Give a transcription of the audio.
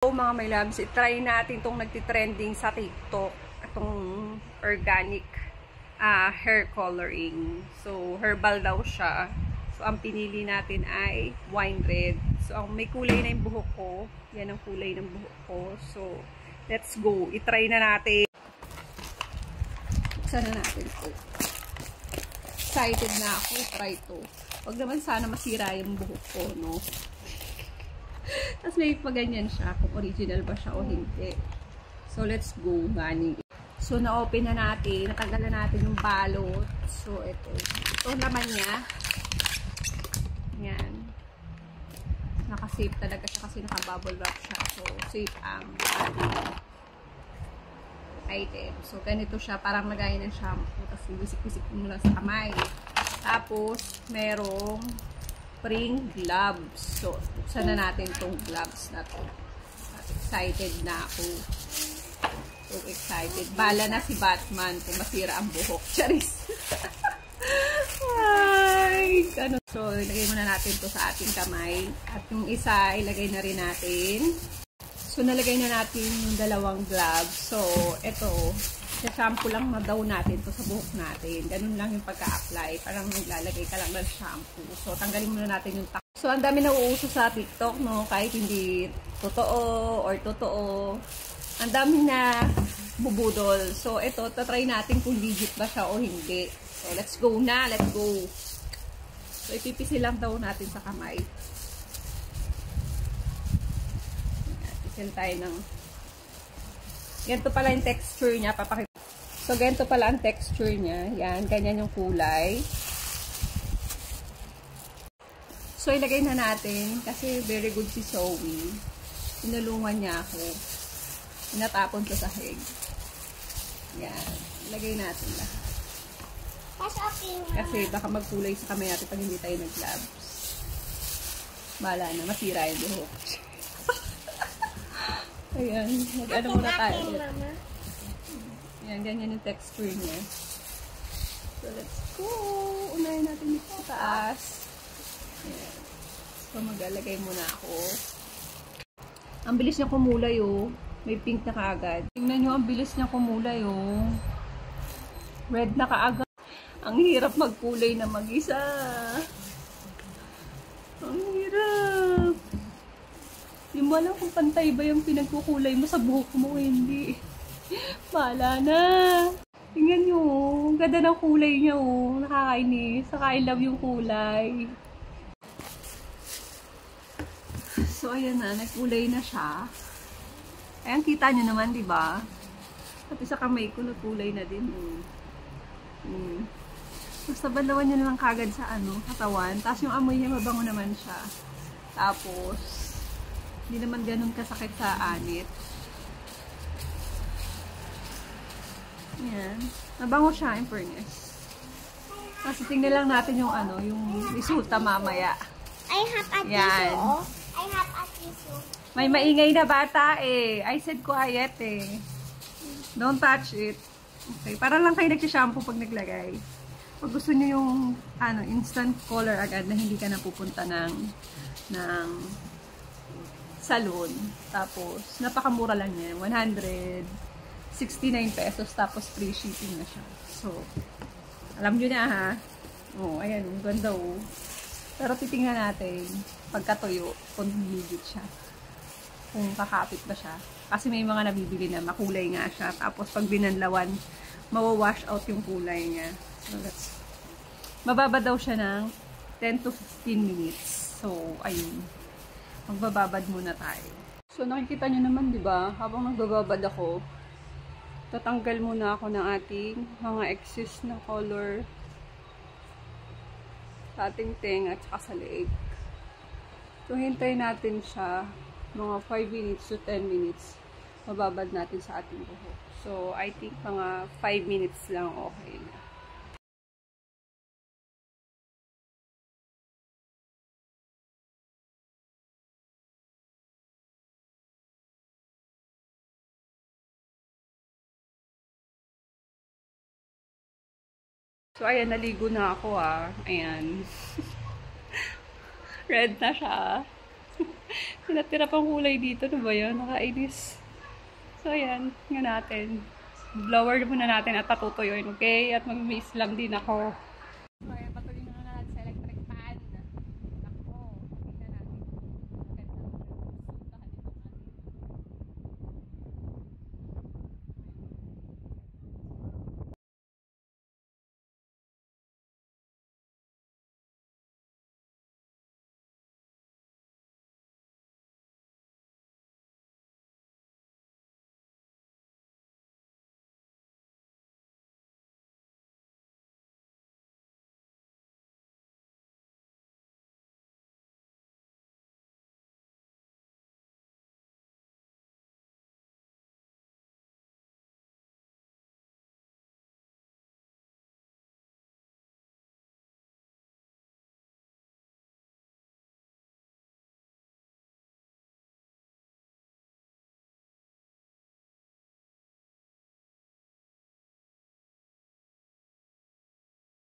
So mga my loves, itry natin itong nagtitrending sa TikTok. Itong organic hair coloring. So herbal daw siya. So ang pinili natin ay wine red. So ang may kulay na yung buhok ko. Yan ang kulay ng buhok ko. So let's go. Itry na natin. Buksan na natin ito. Excited na ako. Try ito. Huwag naman sana masira yung buhok ko, no? Tapos may paganyan siya kung original ba siya o hindi. So, let's go, gani. So, na-open na natin. Natanggal na natin yung balot. So, ito. Ito naman niya. Yan. Naka-safe talaga siya kasi naka-bubble wrap siya. So, safe ang item. So, ganito siya. Parang lagay ng shampoo. Tapos, bisik-bisik mo lang sa kamay. Tapos, merong spring gloves. So, buksan na natin itong gloves na to. Excited na ako. So excited. Bala na si Batman kung masira ang buhok. Charis! Ay! Ano? So, ilagay muna natin to sa ating kamay. At yung isa, ilagay na rin natin. So, nalagay na natin yung dalawang gloves. So, ito. Shampoo lang na daw natin to sa buhok natin. Ganun lang yung pagka-apply. Parang naglalagay ka lang ng shampoo. So, tanggalin muna natin yung tak. So, ang dami na uuso sa TikTok, no? Kahit hindi totoo or totoo. Ang dami na bubudol. So, ito, tatry natin kung legit ba siya o hindi. So, let's go na. Let's go. So, ipipisil lang daw natin sa kamay. Pisil tayo ng... Ganito pala yung texture niya. Papakita. So, ganito pala ang texture niya. Yan, ganyan yung kulay. So, ilagay na natin. Kasi very good si Zoe. Tinulungan niya ako. Inatapon ko sa hig. Yan. Ilagay natin lahat. Kasi baka magkulay sa kamay natin pag hindi tayo nag-gloves. Bahala na. Masira yung buhok. Ayan. Mag-ano muna tayo. Ayan. Ganyan yung texture niya. So, let's go. Unahin natin dito sa taas. Ayan. So, mag-alagay muna ako. Ang bilis niya kumulay, oh. May pink na kaagad. Tingnan nyo, ang bilis niya kumulay, oh. Red na kaagad. Ang hirap magkulay na mag-isa. Ang hirap. Hindi mo alam kung pantay ba yung pinagkukulay mo sa buhok mo, hindi. Bahala na. Tingnan nyo, ang ganda ng kulay niya, oh. Nakakainis. Saka I love yung kulay. So, ayan na. Nagkulay na siya. Ayan, kita nyo naman, diba? Pati sa kamay ko, nagkulay na din. Basta bandawan nyo na lang kagad sa katawan. Tapos yung amoy niya, mabango naman siya. Tapos, hindi naman ganun kasakit sa anit. Ayan. Mabango siya, in fairness. Kasi tingnan lang natin yung yung resulta mamaya. I have a tissue. I have a tissue. May maingay na bata eh. I said quiet eh. Don't touch it. Okay. Para lang kayo nagsishampoo pag naglagay. Pag gusto nyo yung instant color agad na hindi ka napupunta ng salon. Tapos, napakamura lang yan. 169 pesos. Tapos, free shipping na siya. So, alam nyo na ha. Oh, ayan. Ang ganda oh. Pero titingnan natin pagkatuyo kung legit siya. Kung kakapit ba siya. Kasi may mga nabibili na makulay nga siya. Tapos, pag binanlawan, mawawash out yung kulay niya. So, mababa daw siya ng 10 to 15 minutes. So, ayun. Magbababad muna tayo. So, nakikita nyo naman, di ba? Habang nagbababad ako, tatanggal muna ako ng ating mga excess na color sa ating tenga at saka sa leeg. So, hintayin natin siya mga 5 minutes to 10 minutes. Mababad natin sa ating buhok. So, I think mga 5 minutes lang okay na. So, ayan, naligo na ako ah. Ayan. Red na siya. Sinatira pang kulay dito. Ano ba yun? Nakainis. So, ayan. Nga natin. Blower muna natin at patutuyuin, okay? At mag-miss lang din ako.